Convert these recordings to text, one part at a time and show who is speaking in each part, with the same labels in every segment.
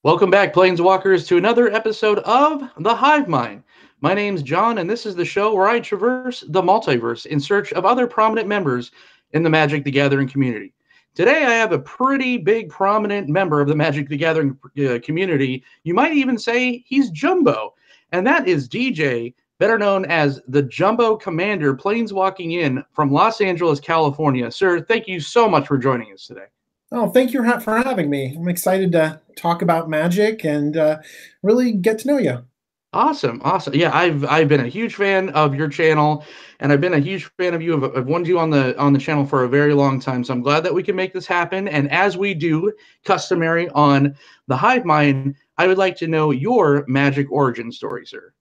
Speaker 1: Welcome back, Planeswalkers, to another episode of The Hive Mind. My name's John, and this is the show where I traverse the multiverse in search of other prominent members in the Magic the Gathering community. Today, I have a pretty big, prominent member of the Magic the Gathering community. You might even say he's Jumbo, and that is DJ, better known as the Jumbo Commander, planeswalking in from Los Angeles, California. Sir, thank you so much for joining us today.
Speaker 2: Oh, thank you for having me. I'm excited to talk about Magic and really get to know you.
Speaker 1: Awesome. Yeah, I've been a huge fan of your channel, and I've been a huge fan of you. I've wanted you on the channel for a very long time, so I'm glad that we can make this happen. And as we do, customary on the Hive Mind, I would like to know your Magic origin story, sir.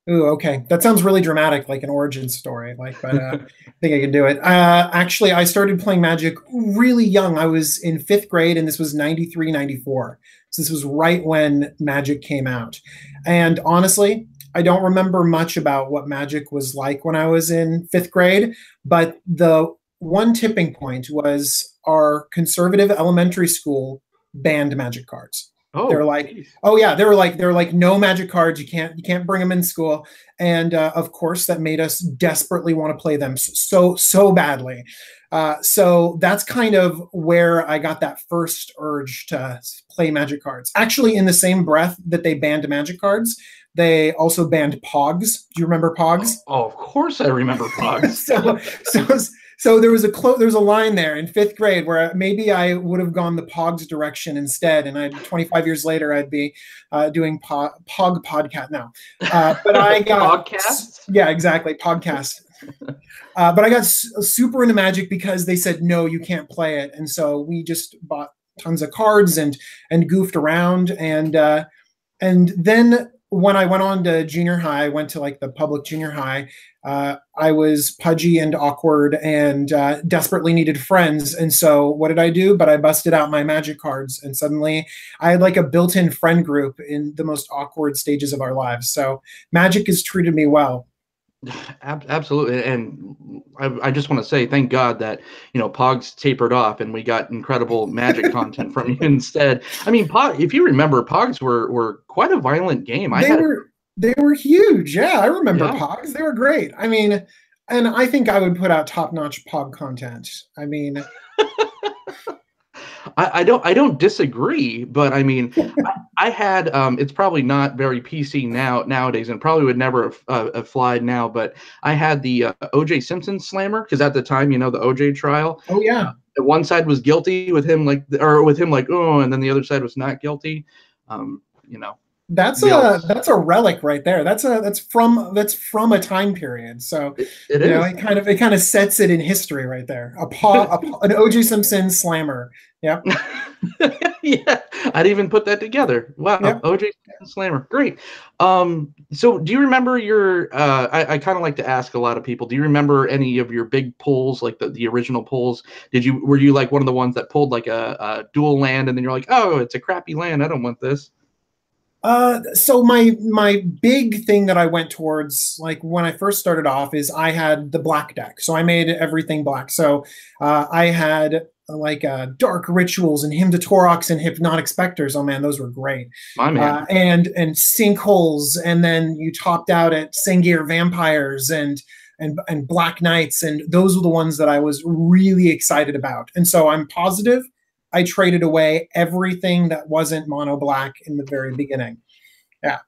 Speaker 2: Ooh, okay. That sounds really dramatic, like an origin story. But I think I can do it. Actually, I started playing Magic really young. I was in 5th grade, and this was 93, 94. So this was right when Magic came out. And honestly, I don't remember much about what Magic was like when I was in 5th grade. But the one tipping point was our conservative elementary school banned Magic cards.
Speaker 1: Oh,
Speaker 2: they're like, geez. Oh yeah, they were like, no Magic cards. You can't bring them in school. And of course, that made us desperately want to play them so badly. So that's kind of where I got that first urge to play Magic cards. Actually, in the same breath that they banned Magic cards, they also banned Pogs. Do you remember Pogs?
Speaker 1: Oh, of course I remember Pogs.
Speaker 2: So there was a line there in 5th grade where maybe I would have gone the Pogs direction instead, and 25 years later I'd be doing Pog podcast now. But I got
Speaker 1: podcasts.
Speaker 2: Yeah, exactly, podcast. But I got super into Magic because they said no, you can't play it, and so we just bought tons of cards and goofed around, and then when I went on to junior high, I went to like the public junior high. I was pudgy and awkward and desperately needed friends. And so what did I do? But I busted out my Magic cards, and suddenly I had like a built-in friend group in the most awkward stages of our lives. So Magic has treated me well.
Speaker 1: Absolutely, and I just want to say thank God that Pogs tapered off and we got incredible Magic content from you instead. I mean, if you remember, Pogs were quite a violent game.
Speaker 2: They were huge. Yeah, I remember Pogs. They were great. I mean, and I think I would put out top-notch Pog content. I mean,
Speaker 1: I don't disagree, but I mean, I had it's probably not very PC nowadays, and probably would never have flied now. But I had the O.J. Simpson slammer, because at the time, the O.J. trial.
Speaker 2: Oh yeah.
Speaker 1: One side was guilty with him like oh, and then the other side was not guilty.
Speaker 2: That's a relic right there. That's from a time period. So it kind of sets it in history right there. An O.J. Simpson slammer. Yep.
Speaker 1: Yeah, I'd even put that together. Wow, yep. O.J. Slammer, great. So do you remember your? I kind of like to ask a lot of people. Do you remember any of your big pulls, like the original pulls? Were you like one of the ones that pulled like a dual land, and then you're like, oh, it's a crappy land, I don't want this?
Speaker 2: So my big thing that I went towards, like when I first started off, is I had the black deck. So I made everything black. So I had like Dark Rituals and Hymn to Torox and Hypnotic Specters. Oh man, those were great.
Speaker 1: My man.
Speaker 2: And Sinkholes, and then you topped out at Sengir Vampires and Black Knights, and those were the ones that I was really excited about. And so I'm positive I traded away everything that wasn't mono black in the very beginning. Yeah.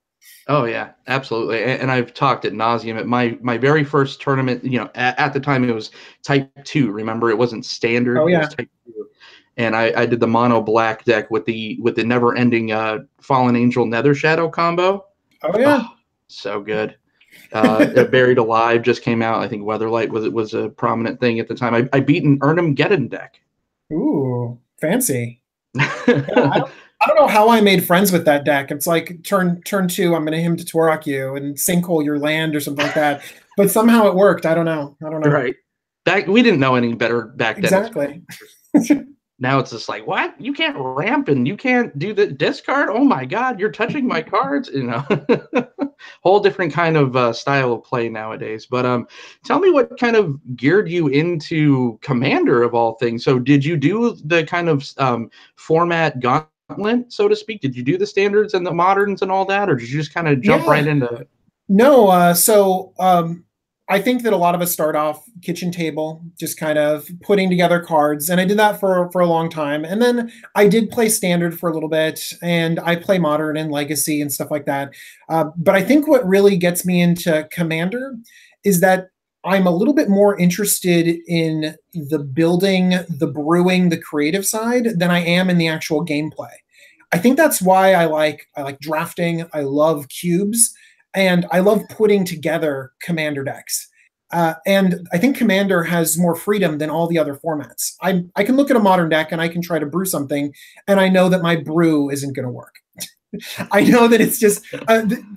Speaker 1: Oh yeah, absolutely. And I've talked ad nauseum at my very first tournament. At the time it was Type 2. Remember, it wasn't standard.
Speaker 2: Oh yeah.
Speaker 1: It was Type 2. And I did the mono black deck with the never ending Fallen Angel Nether Shadow combo.
Speaker 2: Oh yeah.
Speaker 1: Oh, so good. Buried Alive just came out. I think Weatherlight was a prominent thing at the time. I beat an Urnum-Geddon deck.
Speaker 2: Ooh. Fancy. Yeah, I don't know how I made friends with that deck. It's like turn 2, I'm going to Hymn to Torok you and Sinkhole your land or something like that. But somehow it worked. I don't know.
Speaker 1: Right. We didn't know any better back then.
Speaker 2: Exactly.
Speaker 1: Now it's just like, what? You can't ramp and you can't do the discard? Oh my God, you're touching my cards. Whole different kind of style of play nowadays. But tell me what kind of geared you into Commander of all things. So did you do the kind of format gauntlet, so to speak? Did you do the standards and the moderns and all that, or did you just kind of jump right into it?
Speaker 2: No, I think that a lot of us start off kitchen table, just kind of putting together cards, and I did that for a long time. And then I did play standard for a little bit, and I play modern and legacy and stuff like that. But I think what really gets me into Commander is that I'm a little bit more interested in the building, the brewing, the creative side than I am in the actual gameplay. I think that's why I like drafting. I love cubes, and I love putting together Commander decks. And I think Commander has more freedom than all the other formats. I can look at a modern deck and I can try to brew something, and I know that my brew isn't going to work. I know that it's just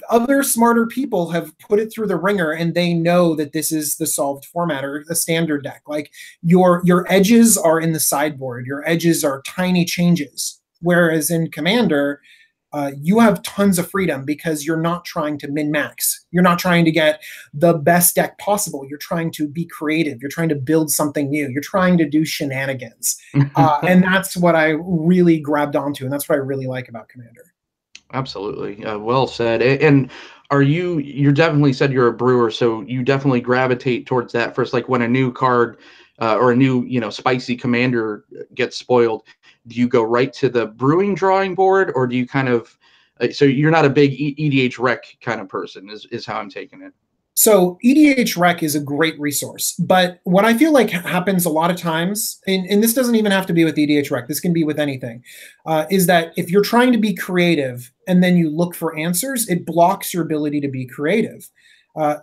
Speaker 2: other smarter people have put it through the ringer, and they know that this is the solved format or a standard deck. Like your edges are in the sideboard. Your edges are tiny changes. Whereas in Commander, you have tons of freedom because you're not trying to min-max. You're not trying to get the best deck possible. You're trying to be creative. You're trying to build something new. You're trying to do shenanigans. And that's what I really grabbed onto, and that's what I really like about Commander.
Speaker 1: Absolutely. Well said. And you definitely said you're a brewer, so you definitely gravitate towards that first, like when a new card or a new, spicy commander gets spoiled, do you go right to the brewing drawing board, or do you kind of, so you're not a big EDH rec kind of person is how I'm taking it.
Speaker 2: So EDH Rec is a great resource, but what I feel like happens a lot of times, and this doesn't even have to be with EDH Rec, this can be with anything, is that if you're trying to be creative and then you look for answers, it blocks your ability to be creative.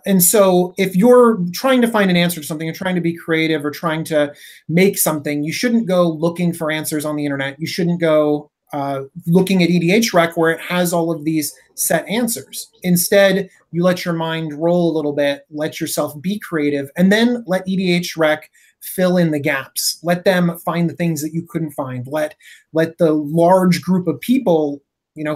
Speaker 2: And so if you're trying to find an answer to something, you're trying to be creative or trying to make something, you shouldn't go looking for answers on the internet. You shouldn't go looking at EDH Rec where it has all of these set answers. Instead, you let your mind roll a little bit, let yourself be creative, and then let EDH Rec fill in the gaps. Let them find the things that you couldn't find. Let the large group of people,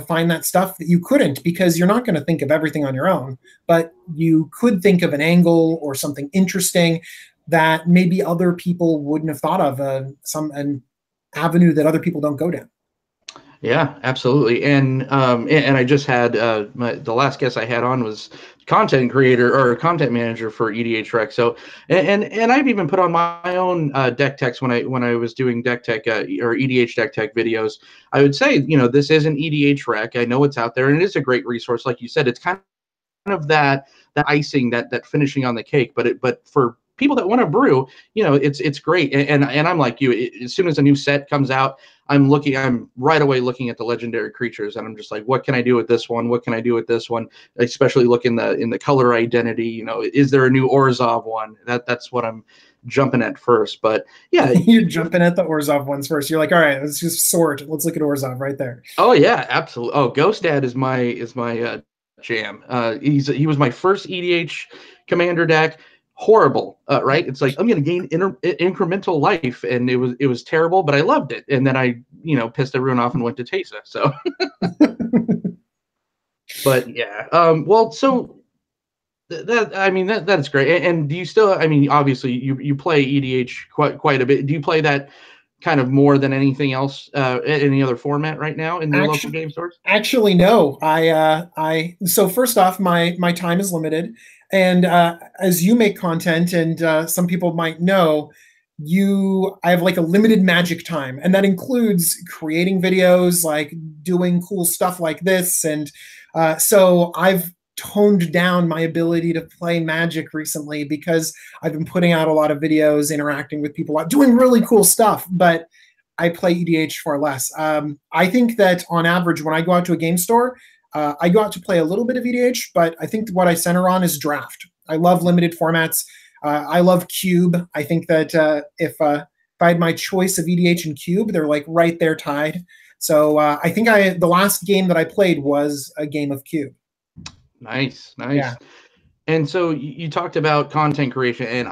Speaker 2: find that stuff that you couldn't, because you're not going to think of everything on your own, but you could think of an angle or something interesting that maybe other people wouldn't have thought of, an avenue that other people don't go down.
Speaker 1: Yeah, absolutely. And I just had the last guest I had on was content creator or content manager for EDH Rec. So and I've even put on my own deck techs when I was doing deck tech or EDH deck tech videos. I would say, this is an EDH Rec. I know it's out there, and it is a great resource. Like you said, it's kind of that icing, that finishing on the cake. But for people that want to brew, it's great. And I'm like you. As soon as a new set comes out, I'm right away looking at the legendary creatures, and I'm just like, what can I do with this one? What can I do with this one? Especially look in the color identity. Is there a new Orzhov one? That's what I'm jumping at first. But yeah,
Speaker 2: you're jumping at the Orzhov ones first. You're like, all right, let's just sort. Let's look at Orzhov right there.
Speaker 1: Oh yeah, absolutely. Oh, Ghost Dad is my jam. He was my first EDH commander deck. Horrible, right? It's like, I'm going to gain incremental life, and it was terrible, but I loved it. And then I, pissed everyone off and went to Tesa. So, but yeah, well, so that's great. And do you still? I mean, obviously, you play EDH quite a bit. Do you play that kind of more than anything else, any other format right now in your local game stores?
Speaker 2: Actually, no. So first off, my time is limited. And as you make content, and some people might know, I have like a limited Magic time, and that includes creating videos, like doing cool stuff like this. And so I've toned down my ability to play Magic recently because I've been putting out a lot of videos, interacting with people, doing really cool stuff, but I play EDH far less. I think that on average, when I go out to a game store, I go out to play a little bit of EDH, but I think what I center on is draft. I love limited formats. I love Cube. I think that if I had my choice of EDH and Cube, they're like right there tied. So I think the last game that I played was a game of Cube.
Speaker 1: Nice. Yeah. And so you talked about content creation, and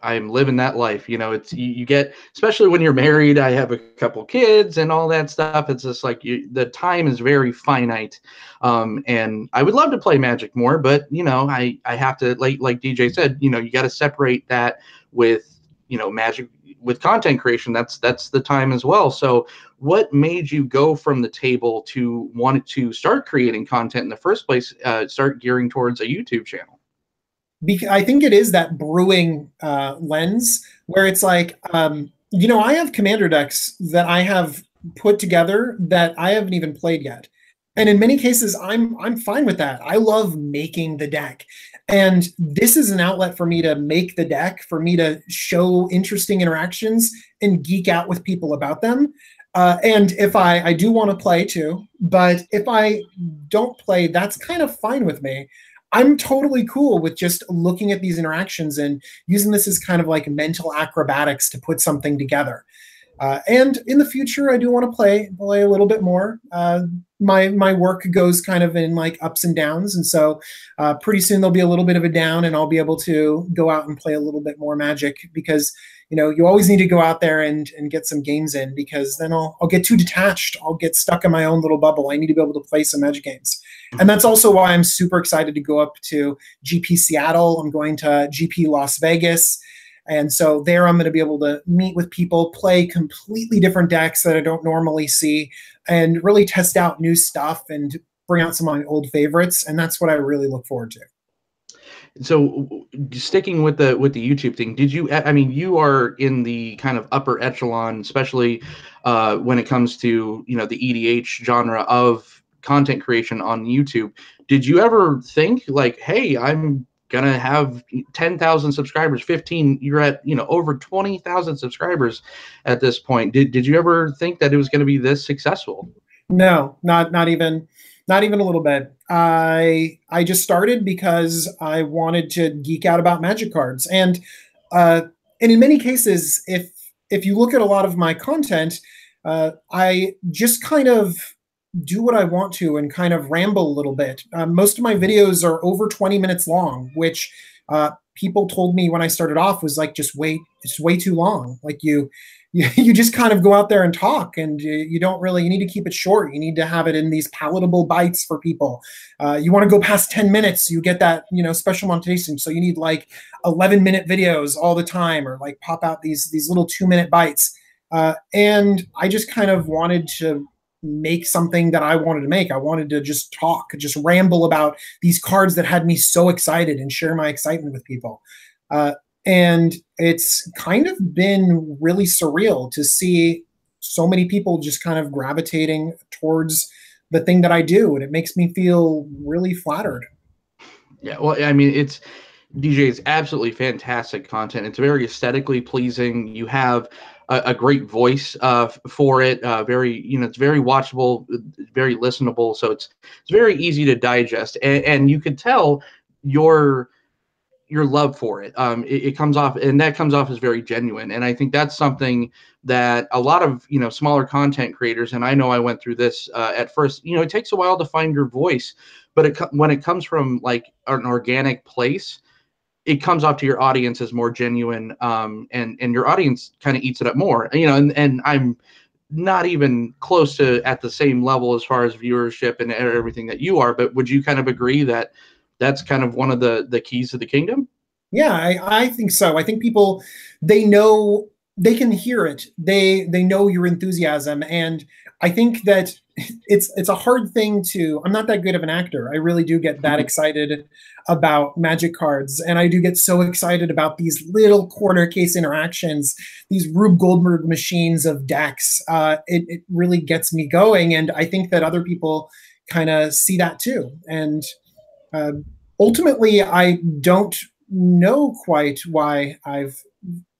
Speaker 1: I'm living that life. It's you get, especially when you're married. I have a couple kids and all that stuff. It's just like the time is very finite. And I would love to play Magic more, but I have to, like DJ said, you got to separate that with Magic with content creation, that's the time as well. So what made you go from the table to want to start creating content in the first place, start gearing towards a YouTube channel?
Speaker 2: I think it is that brewing lens where it's like, I have commander decks that I have put together that I haven't even played yet. And in many cases, I'm fine with that. I love making the deck. And this is an outlet for me to make the deck, for me to show interesting interactions and geek out with people about them. And if I do want to play too, but if I don't play, that's kind of fine with me. I'm totally cool with just looking at these interactions and using this as kind of like mental acrobatics to put something together. And in the future, I do want to play a little bit more. My work goes kind of in like ups and downs, and so pretty soon there'll be a little bit of a down, and I'll be able to go out and play a little bit more Magic, because you always need to go out there and get some games in, because then I'll get too detached. I'll get stuck in my own little bubble. I need to be able to play some Magic games. And that's also why I'm super excited to go up to GP Seattle. I'm going to GP Las Vegas. And so there I'm going to be able to meet with people, play completely different decks that I don't normally see, and really test out new stuff and bring out some of my old favorites. And that's what I really look forward to.
Speaker 1: So sticking with the YouTube thing, you are in the kind of upper echelon, especially when it comes to, the EDH genre of content creation on YouTube. Did you ever think like, hey, I'm gonna have 10,000 subscribers, 15, you're at, over 20,000 subscribers at this point. Did you ever think that it was going to be this successful?
Speaker 2: No, not even a little bit. I just started because I wanted to geek out about Magic cards. And in many cases, if you look at a lot of my content, I just kind of do what I want to and kind of ramble a little bit. Most of my videos are over 20 minutes long, which people told me when I started off was like, it's way too long. Like you just kind of go out there and talk, and you need to keep it short. You need to have it in these palatable bites for people. You want to go past 10 minutes, you get that, special monetization. So you need like 11-minute videos all the time, or like pop out these little 2-minute bites. And I just kind of wanted to make something that I wanted to make. I wanted to just talk, just ramble about these cards that had me so excited and share my excitement with people. And it's kind of been really surreal to see so many people just kind of gravitating towards the thing that I do. And it makes me feel really flattered.
Speaker 1: Yeah, well, I mean, DJ is absolutely fantastic content. It's very aesthetically pleasing. You have a great voice for it. It's very watchable, very listenable. So it's very easy to digest, and you could tell your love for it. It comes off, and that comes off as very genuine. And I think that's something that a lot of smaller content creators, and I know I went through this at first. It takes a while to find your voice, but when it comes from like an organic place, it comes off to your audience as more genuine, and your audience kind of eats it up more. And I'm not even close to at the same level as far as viewership and everything that you are, but would you kind of agree that that's kind of one of the keys to the kingdom?
Speaker 2: Yeah, I think so. I think people, they can hear it. They know your enthusiasm. And I think that it's a hard thing I'm not that good of an actor. I really do get that excited about Magic cards. And I do get so excited about these little corner case interactions, these Rube Goldberg machines of decks. It really gets me going. And I think that other people kind of see that too. And ultimately, I don't know quite why I've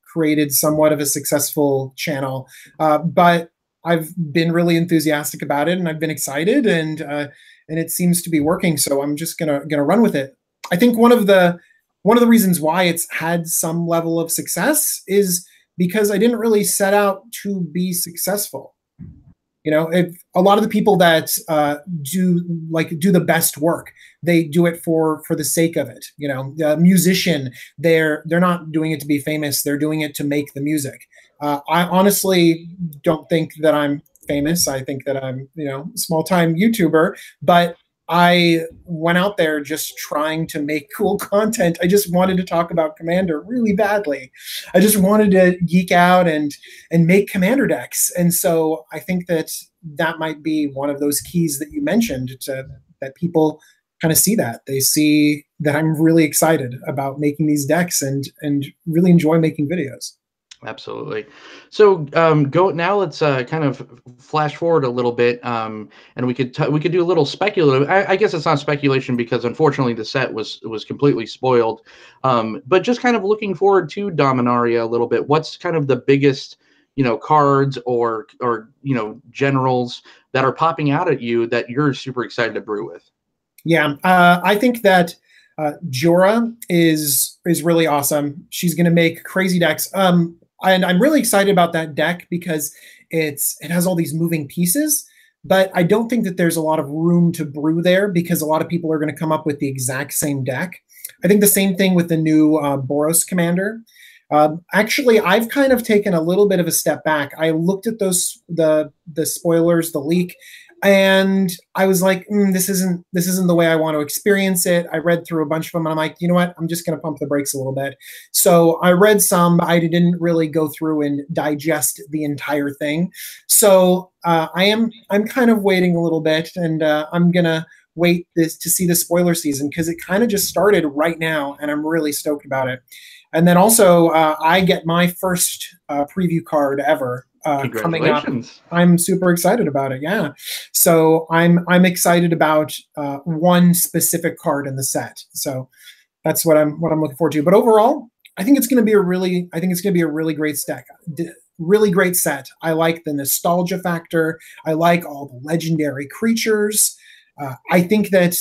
Speaker 2: created somewhat of a successful channel, but I've been really enthusiastic about it, and I've been excited, and it seems to be working. So I'm just gonna run with it. I think one of the reasons why it's had some level of success is because I didn't really set out to be successful. If a lot of the people that do the best work, they do it for the sake of it. The musician, they're not doing it to be famous. They're doing it to make the music. I honestly don't think that I'm famous. I think that I'm, a small-time YouTuber, but I went out there just trying to make cool content. I just wanted to talk about Commander really badly. I just wanted to geek out and make Commander decks. And so I think that that might be one of those keys that you mentioned, that people kind of see that. They see that I'm really excited about making these decks and really enjoy making videos.
Speaker 1: Absolutely. So go now. Let's kind of flash forward a little bit, and we could do a little speculative. I guess it's not speculation because unfortunately the set was completely spoiled. But just kind of looking forward to Dominaria a little bit. What's kind of the biggest, cards or generals that are popping out at you that you're super excited to brew with?
Speaker 2: Yeah, I think that Jorah is really awesome. She's going to make crazy decks. And I'm really excited about that deck because it has all these moving pieces, but I don't think that there's a lot of room to brew there because a lot of people are going to come up with the exact same deck. I think the same thing with the new Boros commander. Actually, I've kind of taken a little bit of a step back. I looked at the spoilers, the leak, and I was like, this isn't the way I want to experience it. I read through a bunch of them, and I'm like, you know what? I'm just going to pump the brakes a little bit. So I read some. I didn't really go through and digest the entire thing. So I'm kind of waiting a little bit, and I'm gonna wait to see the spoiler season because it kind of just started right now, and I'm really stoked about it. And then also, I get my first preview card ever coming up. I'm super excited about it. Yeah, so I'm excited about one specific card in the set. So that's what I'm looking forward to. But overall, I think it's going to be a really great stack. Really great set. I like the nostalgia factor. I like all the legendary creatures. I think that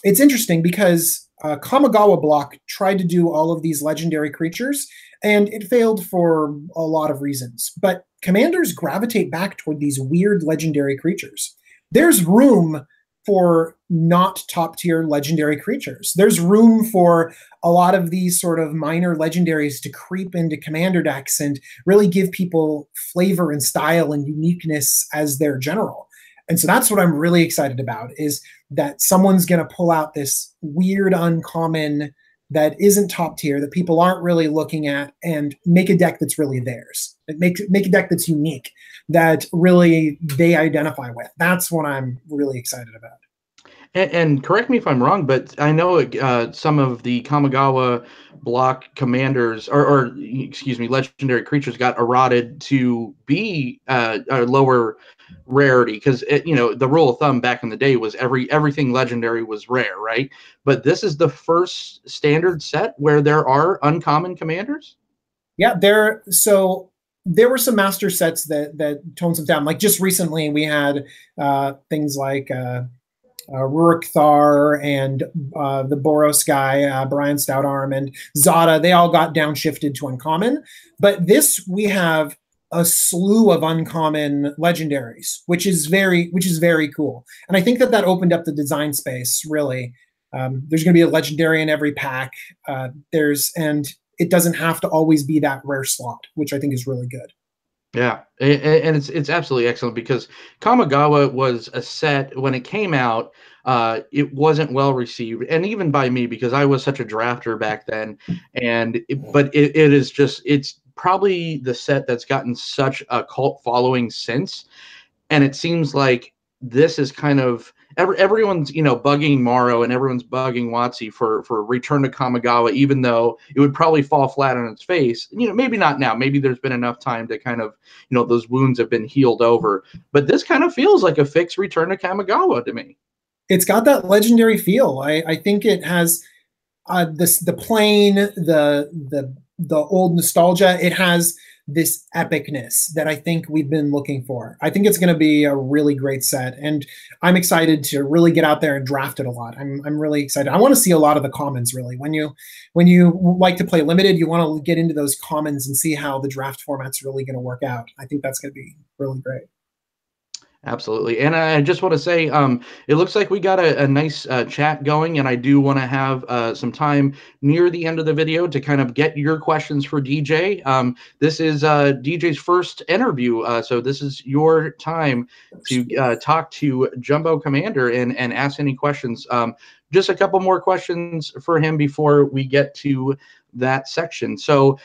Speaker 2: it's interesting because Kamogawa block tried to do all of these legendary creatures, and it failed for a lot of reasons. But commanders gravitate back toward these weird legendary creatures. There's room for not top-tier legendary creatures. There's room for a lot of these sort of minor legendaries to creep into commander decks and really give people flavor and style and uniqueness as their general. And so that's what I'm really excited about, is that someone's going to pull out this weird uncommon that isn't top tier, that people aren't really looking at, and make a deck that's really theirs. Make a deck that's unique, that really they identify with. That's what I'm really excited about.
Speaker 1: And correct me if I'm wrong, but I know some of the Kamogawa block commanders, or excuse me, legendary creatures got eroded to be a lower rarity because the rule of thumb back in the day was everything legendary was rare, right? But this is the first standard set where there are uncommon commanders.
Speaker 2: Yeah, there were some master sets that toned them down. Like just recently, we had things like Rurik Thar and the Boros guy, Brian Stoutarm, and Zada. They all got downshifted to uncommon. But this, we have a slew of uncommon legendaries, which is very cool. And I think that opened up the design space, really. There's going to be a legendary in every pack. And it doesn't have to always be that rare slot, which I think is really good.
Speaker 1: Yeah, and it's absolutely excellent because Kamogawa was a set when it came out. It wasn't well received, and even by me because I was such a drafter back then. But it's probably the set that's gotten such a cult following since, and it seems like this is kind of everyone's bugging Morrow and everyone's bugging WotC for Return to Kamogawa, even though it would probably fall flat on its face. Maybe not now. Maybe there's been enough time to kind of those wounds have been healed over. But this kind of feels like a fixed Return to Kamogawa to me.
Speaker 2: It's got that legendary feel. I think it has the plain, the old nostalgia. It has this epicness that I think we've been looking for. I think it's going to be a really great set, and I'm excited to really get out there and draft it a lot. I'm really excited. I want to see a lot of the commons, really. When you like to play limited, you want to get into those commons and see how the draft format's really going to work out. I think that's going to be really great.
Speaker 1: Absolutely. And I just want to say, it looks like we got a nice chat going, and I do want to have some time near the end of the video to kind of get your questions for DJ. This is DJ's first interview, so this is your time to talk to Jumbo Commander and ask any questions. Just a couple more questions for him before we get to that section. So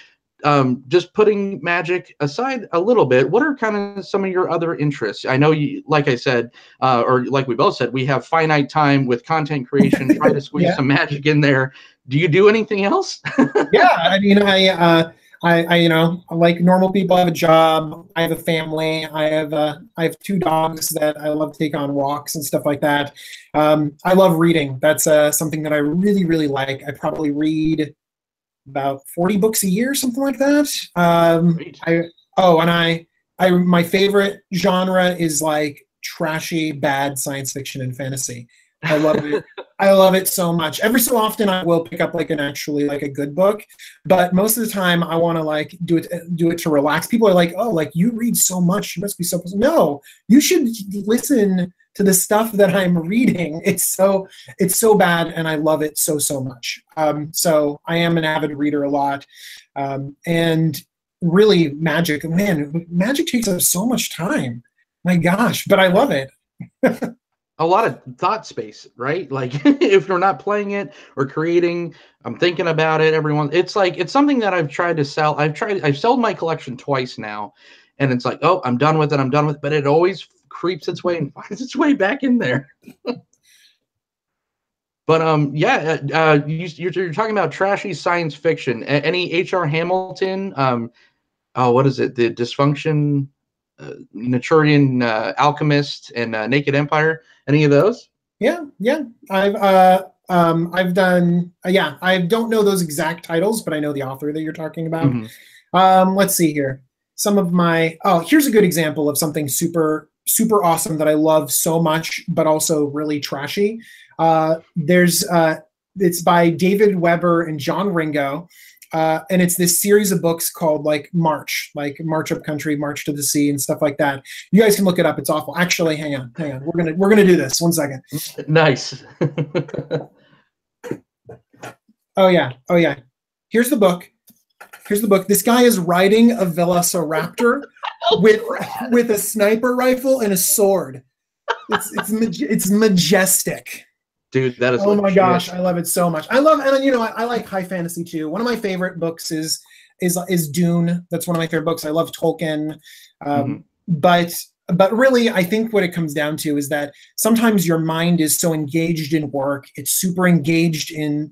Speaker 1: just putting Magic aside a little bit, what are kind of some of your other interests? I know you, like I said, or like we both said, we have finite time with content creation. Try to squeeze some Magic in there. Do you do anything else?
Speaker 2: Yeah, I mean, I, you know, like normal people, I have a job, I have a family, I have 2 dogs that I love to take on walks and stuff like that. I love reading. That's something that I really, really like. I probably read about 40 books a year, something like that. My favorite genre is like trashy, bad science fiction and fantasy. I love it. I love it so much. Every so often I will pick up like a good book, but most of the time I want to like do it to relax. People are like, "Oh, like you read so much, you must be so..." No, you should listen to the stuff that I'm reading. It's so bad, and I love it so much. So I am an avid reader a lot, and really Magic. Man, Magic takes up so much time. My gosh, but I love it.
Speaker 1: A lot of thought space, right? Like if you're not playing it or creating, I'm thinking about it. It's like, it's something that I've tried to sell. I've sold my collection twice now, and it's like, oh, I'm done with it. But it always creeps its way and finds its way back in there. But you're talking about trashy science fiction. Any H.R. Hamilton? What is it? The Dysfunction, Naturian Alchemist, and Naked Empire. Any of those?
Speaker 2: Yeah. I've done. I don't know those exact titles, but I know the author that you're talking about. Mm-hmm. Let's see here. Some of my. Oh, here's a good example of something super awesome that I love so much, but also really trashy. It's by David Weber and John Ringo. And it's this series of books called like March Up Country, March to the Sea, and stuff like that. You guys can look it up. It's awful. Actually, hang on. We're gonna do this. 1 second.
Speaker 1: Nice.
Speaker 2: Oh yeah. Here's the book. This guy is riding a Velociraptor with a sniper rifle and a sword. It's majestic.
Speaker 1: Dude, that is.
Speaker 2: Oh my gosh, I love it so much. I like high fantasy too. One of my favorite books is Dune. That's one of my favorite books. I love Tolkien, but really, I think what it comes down to is that sometimes your mind is so engaged in work, it's super engaged in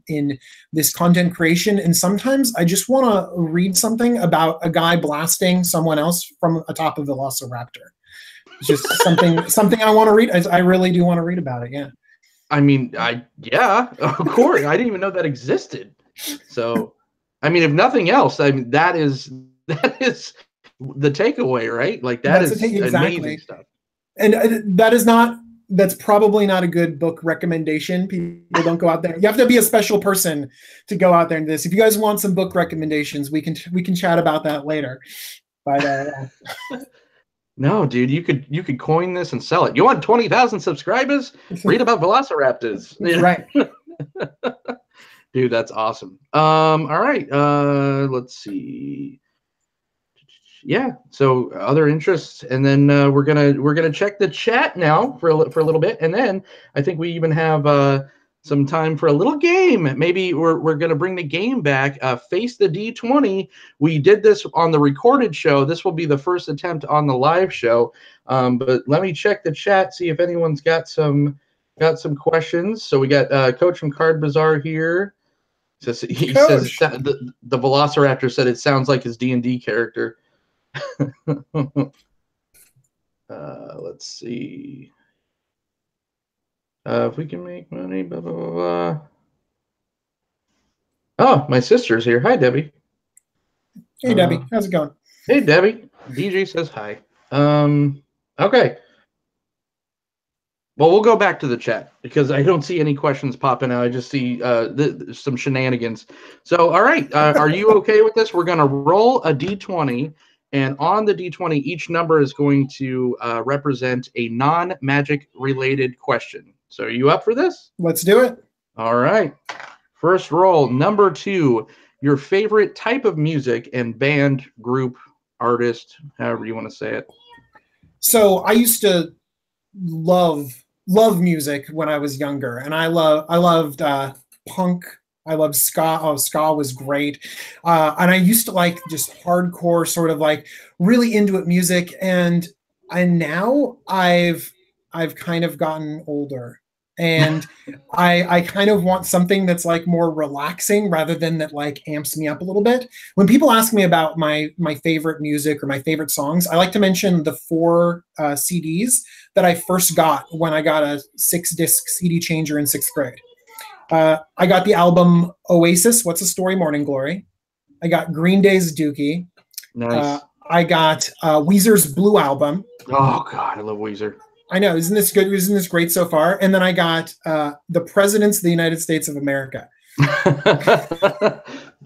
Speaker 2: this content creation, and sometimes I just want to read something about a guy blasting someone else from atop a Velociraptor. It's just something I want to read. I really do want to read about it. Yeah.
Speaker 1: I mean, of course. I didn't even know that existed. So, I mean, if nothing else, I mean, that is the takeaway, right? Like that's amazing stuff.
Speaker 2: And that's probably not a good book recommendation. People don't go out there. You have to be a special person to go out there and this. If you guys want some book recommendations, we can chat about that later. But
Speaker 1: no, dude, you could coin this and sell it. You want 20,000 subscribers? Read about Velociraptors.
Speaker 2: Right.
Speaker 1: Dude, that's awesome. All right. Let's see. Yeah. So other interests, and then we're gonna check the chat now for a little bit, and then I think we even have some time for a little game. Maybe we're gonna bring the game back. Face the D20. We did this on the recorded show. This will be the first attempt on the live show. But let me check the chat, see if anyone's got some questions. So we got Coach from Card Bazaar here. He says the Velociraptor said it sounds like his D&D character. Let's see. If we can make money, blah, blah, blah, blah. Oh, my sister's here. Hi, Debbie.
Speaker 2: Hey, Debbie. How's it going?
Speaker 1: Hey, Debbie. DJ says hi. Okay. Well, we'll go back to the chat because I don't see any questions popping out. I just see some shenanigans. So, all right. Are you okay with this? We're going to roll a D20, And on the D20, each number is going to represent a non-magic related question. So are you up for this?
Speaker 2: Let's do it.
Speaker 1: All right. First roll, number 2, your favorite type of music and band, group, artist, however you want to say it.
Speaker 2: So I used to love music when I was younger, and I loved punk. I loved ska. Oh, ska was great. And I used to like just hardcore, sort of like really into it music. And now I've kind of gotten older, and I kind of want something that's like more relaxing rather than that like amps me up a little bit. When people ask me about my favorite music or my favorite songs, I like to mention the 4 CDs that I first got when I got a 6-disc CD changer in 6th grade. I got the album Oasis, What's a Story, Morning Glory. I got Green Day's Dookie.
Speaker 1: Nice.
Speaker 2: I got Weezer's Blue Album.
Speaker 1: Oh, God, I love Weezer.
Speaker 2: I know. Isn't this good? Isn't this great so far? And then I got The Presidents of the United States of America.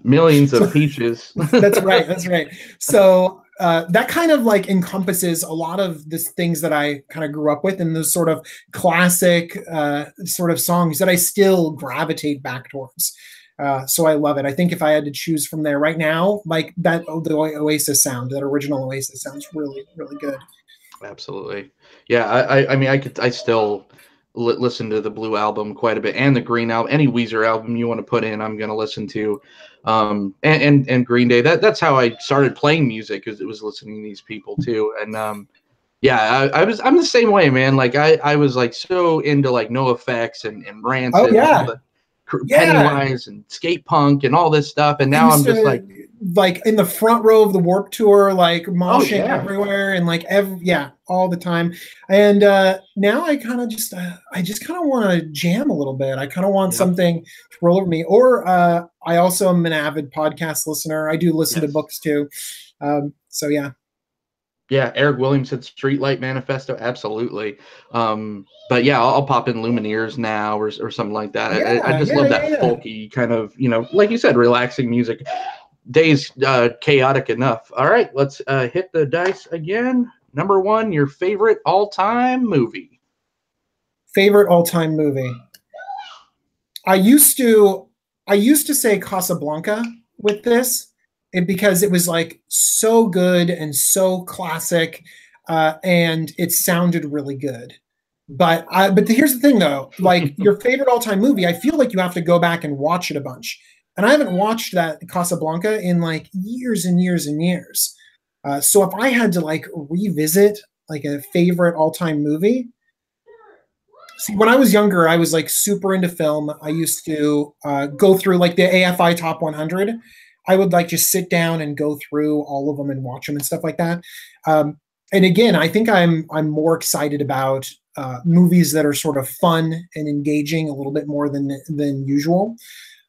Speaker 1: Millions of peaches.
Speaker 2: That's right. That's right. So that kind of like encompasses a lot of the things that I kind of grew up with, and those sort of classic sort of songs that I still gravitate back towards. So I love it. I think if I had to choose from there right now, like the Oasis sound, that original Oasis sounds really, really good.
Speaker 1: Absolutely. Yeah. I mean, I still listen to the Blue album quite a bit, and the Green album. Any Weezer album you want to put in, I'm going to listen to. And Green Day. That's how I started playing music, because it was listening to these people too. And yeah, I'm the same way, man. Like I was like so into like NoFX and Rancid.
Speaker 2: Oh yeah.
Speaker 1: And all the Pennywise and skate punk and all this stuff, and now I'm just like
Speaker 2: in the front row of the Warped Tour, like moshing everywhere, and like all the time. And now I kind of just kind of want to jam a little bit. I kind of want something to roll over me. Or I also am an avid podcast listener. I do listen to books too. So yeah.
Speaker 1: Yeah, Eric Williamson, Streetlight Manifesto, absolutely. But yeah, I'll pop in Lumineers now or something like that. I just love that folky kind of, like you said, relaxing music. Day's chaotic enough. All right, let's hit the dice again. Number 1, your favorite all-time movie.
Speaker 2: Favorite all-time movie. I used to say Casablanca with this. Because it was like so good and so classic, and it sounded really good. But here's the thing though, like your favorite all-time movie, I feel like you have to go back and watch it a bunch. And I haven't watched that Casablanca in like years and years and years. So if I had to like revisit like a favorite all-time movie, see, when I was younger, I was like super into film. I used to go through like the AFI Top 100. I would like just sit down and go through all of them and watch them and stuff like that. And again, I think I'm more excited about movies that are sort of fun and engaging a little bit more than usual.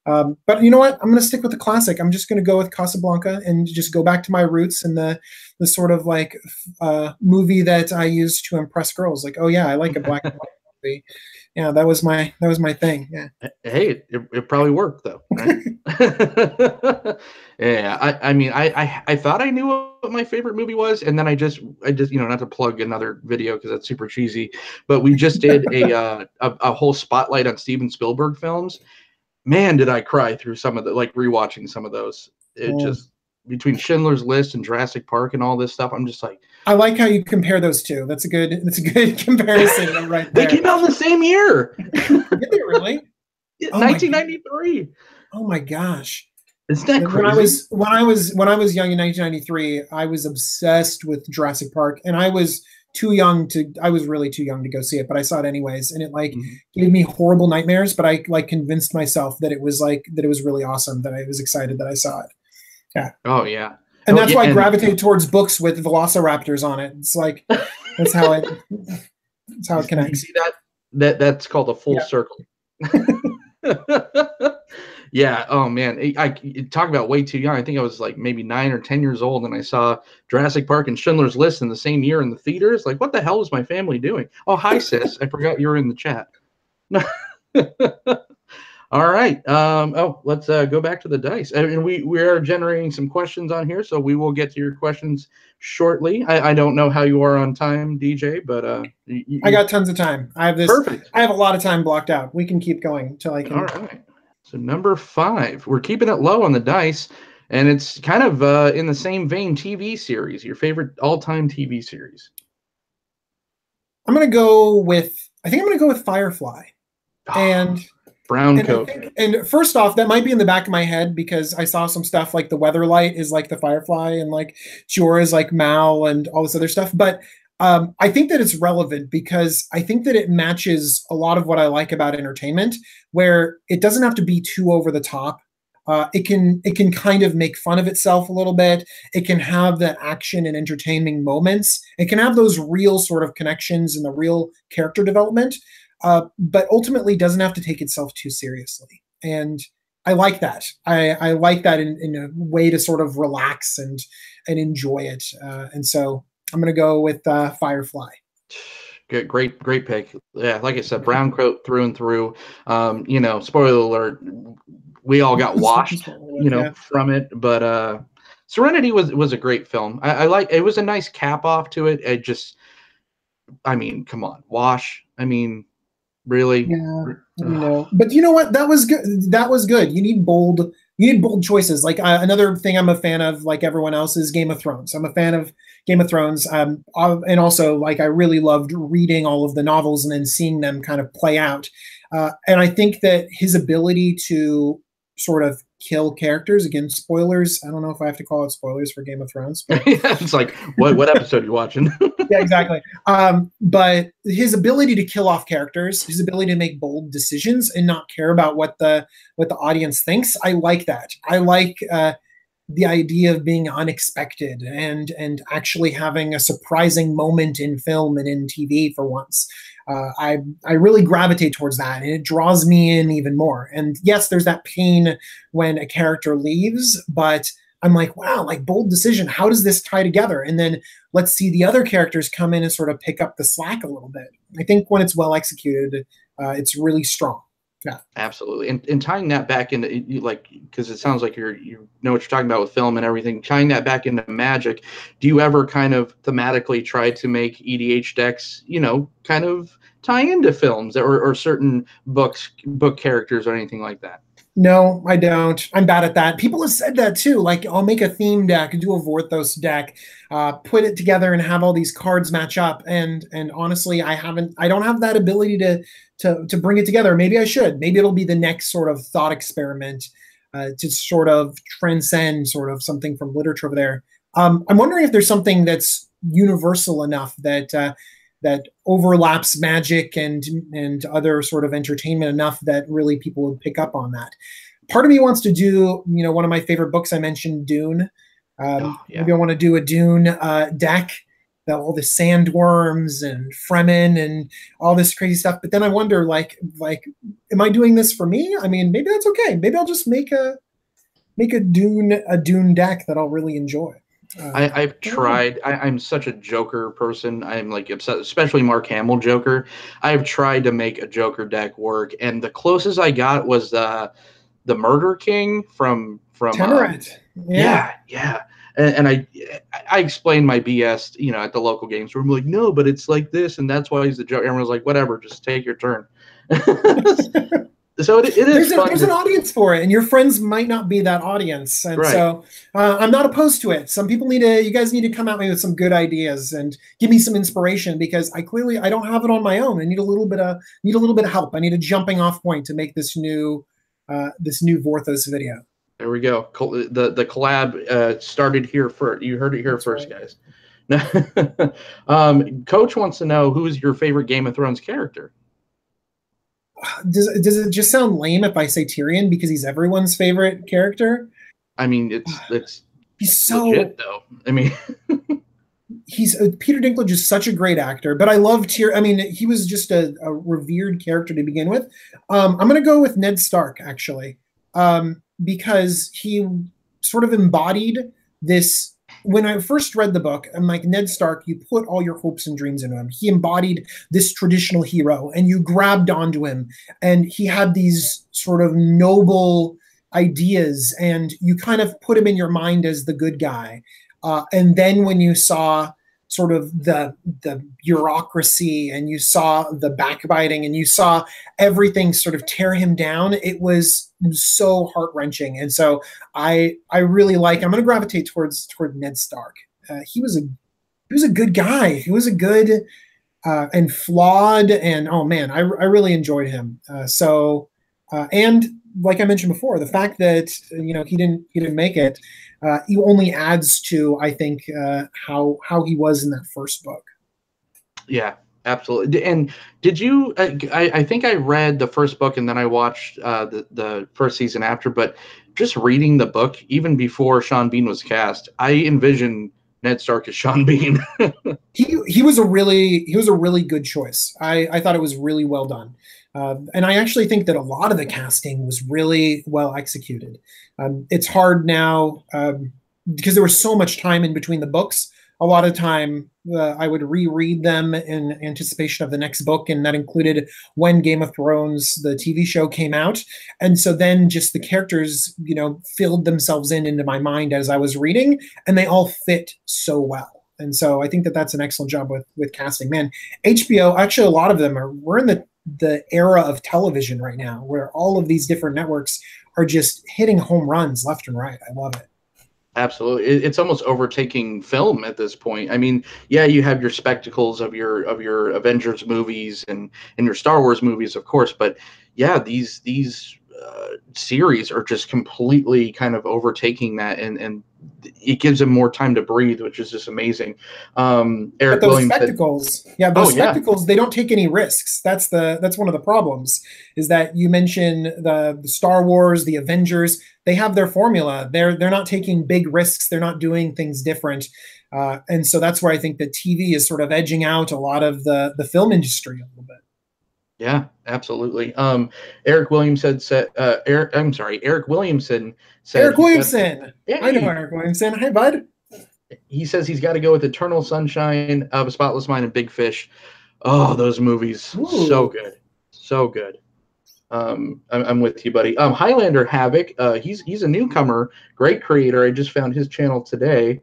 Speaker 2: But you know what? I'm going to stick with the classic. I'm just going to go with Casablanca and just go back to my roots and the sort of like movie that I used to impress girls. Like, oh yeah, I like a black and white movie. Yeah, that was my thing. Yeah.
Speaker 1: Hey, it probably worked though. Right? Yeah. I mean, I thought I knew what my favorite movie was, and then I just not to plug another video because that's super cheesy, but we just did a whole spotlight on Steven Spielberg films. Man, did I cry through some of the, like, rewatching some of those. It just, between Schindler's List and Jurassic Park and all this stuff, I'm just like,
Speaker 2: I like how you compare those two. That's a good comparison right there.
Speaker 1: They came out in the same year.
Speaker 2: Did they really?
Speaker 1: 1993.
Speaker 2: Oh my gosh.
Speaker 1: Isn't that
Speaker 2: crazy? When I was young in 1993, I was obsessed with Jurassic Park, and I was really too young to go see it, but I saw it anyways, and it like gave me horrible nightmares, but I like convinced myself that it was really awesome, that I was excited that I saw it. Yeah.
Speaker 1: Oh yeah.
Speaker 2: And that's why I gravitate towards books with Velociraptors on it. It's like that's how it connects.
Speaker 1: You see that's called a full circle. Yeah. Oh man, I talk about way too young. I think I was like maybe 9 or 10 years old, and I saw Jurassic Park and Schindler's List in the same year in the theaters. Like, what the hell was my family doing? Oh, hi sis, I forgot you were in the chat. All right. Oh, let's go back to the dice. And we are generating some questions on here, so we will get to your questions shortly. I don't know how you are on time, DJ, but
Speaker 2: I got tons of time.
Speaker 1: Perfect.
Speaker 2: I have a lot of time blocked out. We can keep going until I can.
Speaker 1: All right. So number 5, we're keeping it low on the dice, and it's kind of in the same vein. TV series, your favorite all-time TV series.
Speaker 2: I'm gonna go with. I think I'm gonna go with Firefly, and
Speaker 1: brown coat.
Speaker 2: And first off, that might be in the back of my head because I saw some stuff like the Weatherlight is like the Firefly, and like Jor is like Mal, and all this other stuff. But I think that it's relevant because I think that it matches a lot of what I like about entertainment, where it doesn't have to be too over the top. It can kind of make fun of itself a little bit. It can have that action and entertaining moments. It can have those real sort of connections and the real character development, but ultimately doesn't have to take itself too seriously. And I like that. I like that in a way to sort of relax and enjoy it. And so I'm going to go with Firefly.
Speaker 1: Great pick. Yeah, like I said, brown coat through and through. Spoiler alert, we all got washed, from it. But Serenity was a great film. I like it. Was a nice cap off to it. It just, I mean, come on, wash. I mean, really?
Speaker 2: Yeah, But you know what? That was good. That was good. You need bold choices. Like another thing I'm a fan of, like everyone else, is Game of Thrones. I'm a fan of Game of Thrones. And also, like, I really loved reading all of the novels and then seeing them kind of play out. And I think that his ability to sort of kill characters, again, spoilers. I don't know if I have to call it spoilers for Game of Thrones. But
Speaker 1: it's like, what episode are you watching?
Speaker 2: Yeah, exactly. But his ability to kill off characters, his ability to make bold decisions and not care about what the audience thinks, I like that. I like the idea of being unexpected and actually having a surprising moment in film and in TV for once. I really gravitate towards that, and it draws me in even more. And yes, there's that pain when a character leaves, but I'm like, wow, like bold decision. How does this tie together? And then let's see the other characters come in and sort of pick up the slack a little bit. I think when it's well executed, it's really strong. Yeah,
Speaker 1: absolutely. And tying that back into, like, because it sounds like you know what you're talking about with film and everything, tying that back into Magic, do you ever kind of thematically try to make EDH decks, kind of tie into films or certain book characters or anything like that?
Speaker 2: No, I don't. I'm bad at that. People have said that too. Like, I'll make a theme deck, do a Vorthos deck, put it together, and have all these cards match up. And honestly, I don't have that ability to bring it together. Maybe I should. Maybe it'll be the next sort of thought experiment to sort of transcend sort of something from literature over there. I'm wondering if there's something that's universal enough that overlaps Magic and other sort of entertainment enough that really people would pick up on that. Part of me wants to do, one of my favorite books I mentioned, Dune. Maybe I want to do a Dune deck, all the sandworms and Fremen and all this crazy stuff. But then I wonder, like, am I doing this for me? I mean, maybe that's okay. Maybe I'll just make a Dune deck that I'll really enjoy.
Speaker 1: I've tried. I'm such a Joker person. I'm like obsessed, especially Mark Hamill Joker. I've tried to make a Joker deck work, and the closest I got was the Murder King from
Speaker 2: Temerate.
Speaker 1: Yeah. And I explained my BS, at the local games where I'm like, no, but it's like this, and that's why he's the Joker. Everyone's like, whatever, just take your turn. So it is fun.
Speaker 2: There's an audience for it, and your friends might not be that audience. And right. So I'm not opposed to it. Some people you guys need to come at me with some good ideas and give me some inspiration, because I don't have it on my own. I need a little bit of help. I need a jumping off point to make this new Vorthos video.
Speaker 1: There we go. The collab started here first. You heard it here first, right, guys. Coach wants to know, who is your favorite Game of Thrones character?
Speaker 2: Does it just sound lame if I say Tyrion because he's everyone's favorite character?
Speaker 1: I mean, it's
Speaker 2: he's so
Speaker 1: legit, though. I mean,
Speaker 2: he's Peter Dinklage is such a great actor, but I love Tyrion. I mean, he was just a revered character to begin with. I'm going to go with Ned Stark, actually, because he sort of embodied this when I first read the book, I'm like, Ned Stark, you put all your hopes and dreams into him. He embodied this traditional hero, and you grabbed onto him, and he had these sort of noble ideas, and you kind of put him in your mind as the good guy. And then when you saw sort of the bureaucracy, and you saw the backbiting, and you saw everything sort of tear him down, it was so heart-wrenching. And so I really like, I'm going to gravitate toward Ned Stark. He was a good guy. He was a good and flawed, and oh man, I really enjoyed him. And like I mentioned before, the fact that he didn't make it, he only adds to, I think, how he was in that first book.
Speaker 1: Yeah, absolutely. And did you? I think I read the first book and then I watched the first season after. But just reading the book, even before Sean Bean was cast, I envisioned Ned Stark as Sean Bean.
Speaker 2: He was a really good choice. I thought it was really well done. And I actually think that a lot of the casting was really well executed. It's hard now because there was so much time in between the books. A lot of time I would reread them in anticipation of the next book, and that included when Game of Thrones, the TV show, came out. And so then just the characters, filled themselves into my mind as I was reading, and they all fit so well. And so I think that that's an excellent job with casting. Man, HBO, actually a lot of them we're in the era of television right now, where all of these different networks are just hitting home runs left and right. I love it.
Speaker 1: Absolutely. It's almost overtaking film at this point. I mean, yeah, you have your spectacles of your Avengers movies and your Star Wars movies, of course, but yeah, these series are just completely kind of overtaking that, and it gives them more time to breathe, which is just amazing. Eric Williamson
Speaker 2: spectacles, spectacles, they don't take any risks. That's one of the problems, is that you mention the Star Wars, the Avengers, they have their formula. They're not taking big risks. They're not doing things different. And so that's where I think that TV is sort of edging out a lot of the film industry a little bit.
Speaker 1: Yeah, absolutely. Eric Williamson said. Eric Williamson said.
Speaker 2: Eric Williamson. I know Eric Williamson. Hi, bud.
Speaker 1: He says he's got to go with Eternal Sunshine of a Spotless Mind and Big Fish. Oh, those movies, Ooh. So good, so good. I'm with you, buddy. Highlander Havoc. He's a newcomer, great creator. I just found his channel today.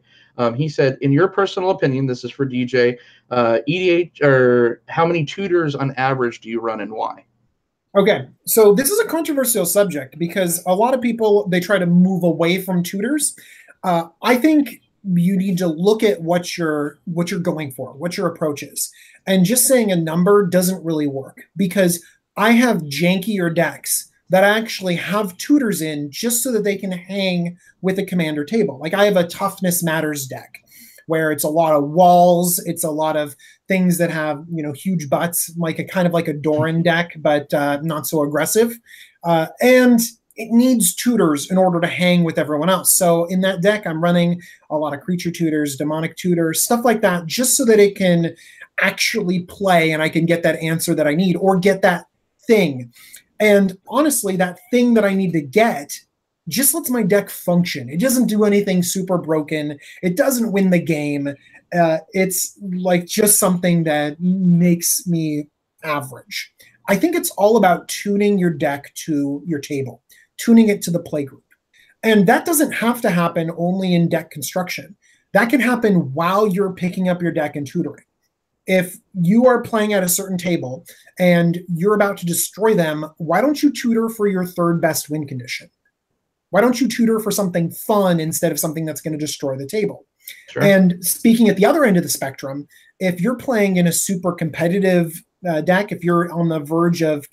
Speaker 1: He said, in your personal opinion, this is for DJ, EDH, or how many tutors on average do you run and why?
Speaker 2: Okay, so this is a controversial subject because a lot of people, they try to move away from tutors. I think you need to look at what you're going for, what your approach is. And just saying a number doesn't really work, because I have jankier decks that actually have tutors in just so that they can hang with a commander table. Like I have a Toughness Matters deck where it's a lot of walls, it's a lot of things that have, huge butts, like a kind of like a Doran deck, but not so aggressive. And it needs tutors in order to hang with everyone else. So in that deck, I'm running a lot of creature tutors, demonic tutors, stuff like that, just so that it can actually play and I can get that answer that I need, or get that thing. And honestly, that thing that I need to get just lets my deck function. It doesn't do anything super broken. It doesn't win the game. It's like just something that makes me average. I think it's all about tuning your deck to your table, tuning it to the playgroup. And that doesn't have to happen only in deck construction. That can happen while you're picking up your deck and tutoring. If you are playing at a certain table and you're about to destroy them, why don't you tutor for your third best win condition? Why don't you tutor for something fun instead of something that's going to destroy the table? Sure. And speaking at the other end of the spectrum, if you're playing in a super competitive deck, if you're on the verge of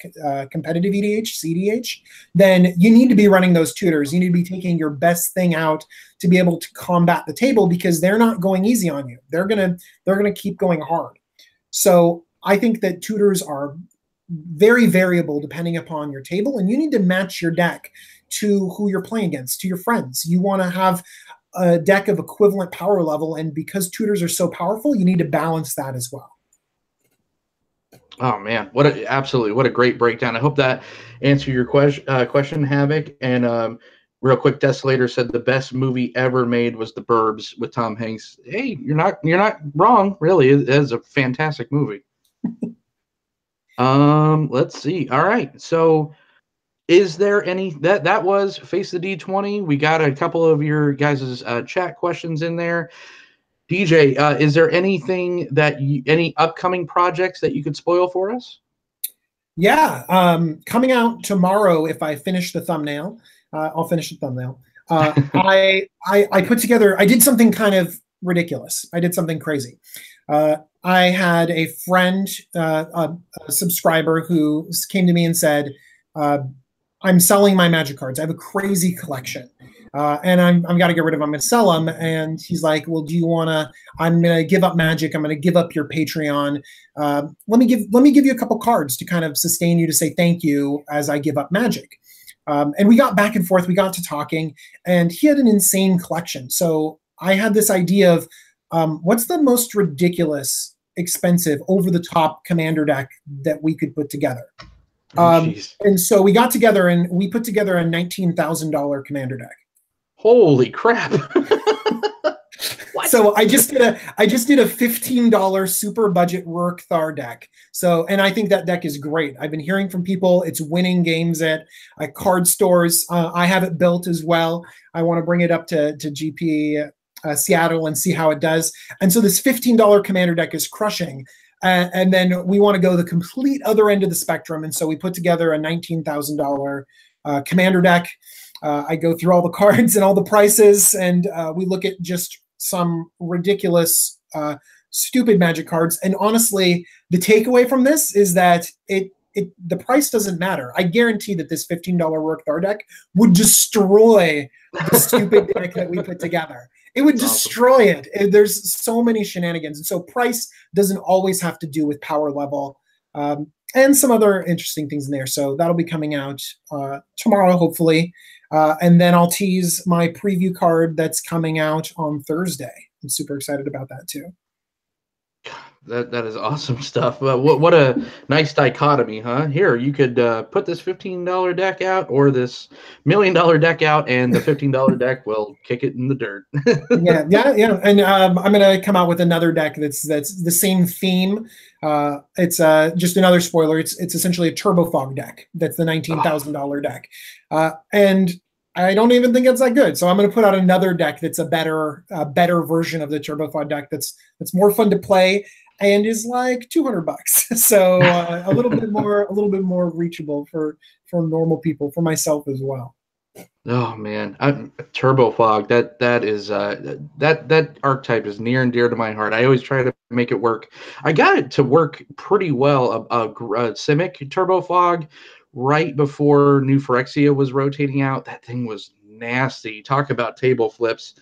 Speaker 2: competitive EDH, CDH, then you need to be running those tutors. You need to be taking your best thing out to be able to combat the table, because they're not going easy on you. They're gonna keep going hard. So I think that tutors are very variable depending upon your table, and you need to match your deck to who you're playing against, to your friends. You want to have a deck of equivalent power level, and because tutors are so powerful, you need to balance that as well.
Speaker 1: Oh man, what a great breakdown. I hope that answered your question, Havoc. And Real quick, Desolator said the best movie ever made was The Burbs with Tom Hanks. Hey, you're not wrong, really. It is a fantastic movie. Let's see. All right. So is there any that was Face the D20? We got a couple of your guys' chat questions in there. DJ, is there anything any upcoming projects that you could spoil for us?
Speaker 2: Yeah, coming out tomorrow. If I finish the thumbnail, I'll finish the thumbnail. I put together. I did something kind of ridiculous. I did something crazy. I had a friend, a subscriber, who came to me and said, "I'm selling my Magic cards. I have a crazy collection." And I'm got to get rid of them. I'm going to sell them. And he's like, "Well, do you want to? I'm going to give up Magic. I'm going to give up your Patreon. Let me give you a couple cards to kind of sustain you, to say thank you as I give up Magic." And we got back and forth. We got to talking, and he had an insane collection. So I had this idea of what's the most ridiculous, expensive, over the top commander deck that we could put together. And so we got together and we put together a $19,000 commander deck.
Speaker 1: Holy crap.
Speaker 2: So I just did a $15 super budget Rourke Thar deck. So, and I think that deck is great. I've been hearing from people it's winning games at card stores. I have it built as well. I want to bring it up to GP Seattle and see how it does. And so this $15 commander deck is crushing. And then we want to go the complete other end of the spectrum. And so we put together a $19,000 commander deck. I go through all the cards and all the prices, and we look at just some ridiculous, stupid Magic cards. And honestly, the takeaway from this is that the price doesn't matter. I guarantee that this $15 Rourke Thar deck would destroy the stupid deck that we put together. It would destroy it. There's so many shenanigans. And so price doesn't always have to do with power level, and some other interesting things in there. So that'll be coming out tomorrow, hopefully. And then I'll tease my preview card that's coming out on Thursday. I'm super excited about that too.
Speaker 1: That is awesome stuff. What a nice dichotomy, huh? Here, you could put this $15 deck out or this $1 million deck out, and the $15 deck will kick it in the dirt.
Speaker 2: yeah. And I'm going to come out with another deck that's the same theme. It's just another spoiler. It's essentially a Turbo Fog deck. That's the $19,000 deck, and I don't even think it's that good. So I'm going to put out another deck that's a better version of the Turbo Fog deck. That's more fun to play and is like $200. So a little bit more reachable for normal people, for myself as well.
Speaker 1: Oh man, Turbo Fog. That is that archetype is near and dear to my heart. I always try to make it work. I got it to work pretty well. Simic Turbo Fog right before New Phyrexia was rotating out. That thing was nasty. Talk about table flips.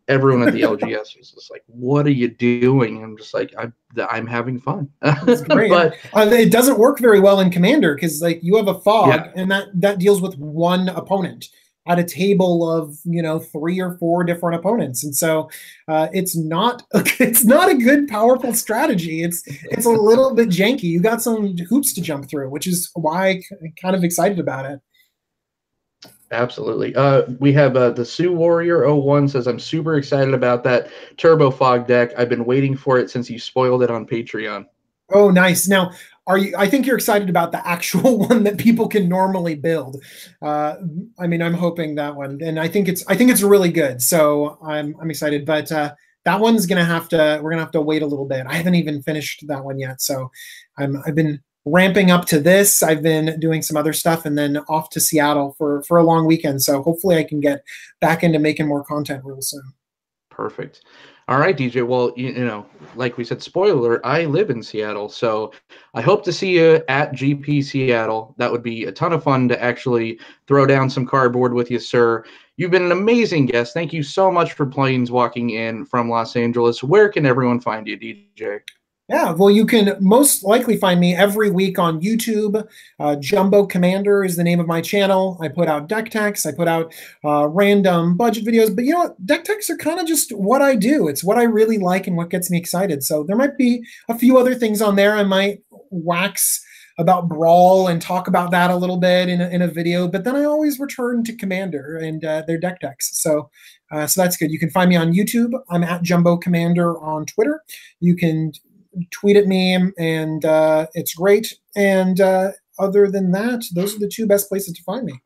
Speaker 1: Everyone at the LGS was just like, "What are you doing?" I'm just like, I'm having fun.
Speaker 2: It's great. But it doesn't work very well in Commander because like you have a fog, and that deals with one opponent at a table of 3 or 4 different opponents, and so it's not a good powerful strategy. It's a little bit janky. You got some hoops to jump through, which is why I'm kind of excited about it.
Speaker 1: Absolutely. We have the Sioux Warrior 01 says, "I'm super excited about that Turbo Fog deck. I've been waiting for it since you spoiled it on Patreon."
Speaker 2: Oh, nice. Now, I think you're excited about the actual one that people can normally build. I mean, I'm hoping that one, and I think it's really good. So I'm excited, but that one's we're gonna have to wait a little bit. I haven't even finished that one yet. So I've been ramping up to this. I've been doing some other stuff and then off to Seattle for a long weekend. So hopefully I can get back into making more content real soon.
Speaker 1: Perfect. All right, DJ. Well, like we said, spoiler, I live in Seattle. So I hope to see you at GP Seattle. That would be a ton of fun to actually throw down some cardboard with you, sir. You've been an amazing guest. Thank you so much for planeswalking in from Los Angeles. Where can everyone find you, DJ?
Speaker 2: Yeah, well, you can most likely find me every week on YouTube. Jumbo Commander is the name of my channel. I put out deck techs. I put out random budget videos. But you know what? Deck techs are kind of just what I do. It's what I really like and what gets me excited. So there might be a few other things on there. I might wax Brawl and talk about that a little bit in a video. But then I always return to Commander and their deck decks. So that's good. You can find me on YouTube. I'm at Jumbo Commander on Twitter. You can tweet at me, and it's great. And other than that, those are the two best places to find me.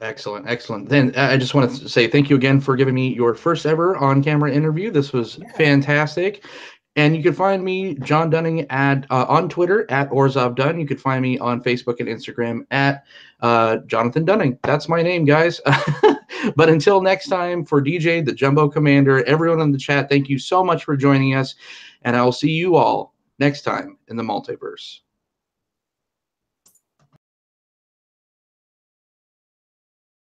Speaker 1: Excellent, excellent. Then I just want to say thank you again for giving me your first ever on-camera interview. This was fantastic. And you can find me, John Dunning, on Twitter at OrzovDunn. You can find me on Facebook and Instagram at Jonathan Dunning. That's my name, guys. But until next time, for DJ, the Jumbo Commander, everyone in the chat, thank you so much for joining us. And I will see you all next time in the multiverse.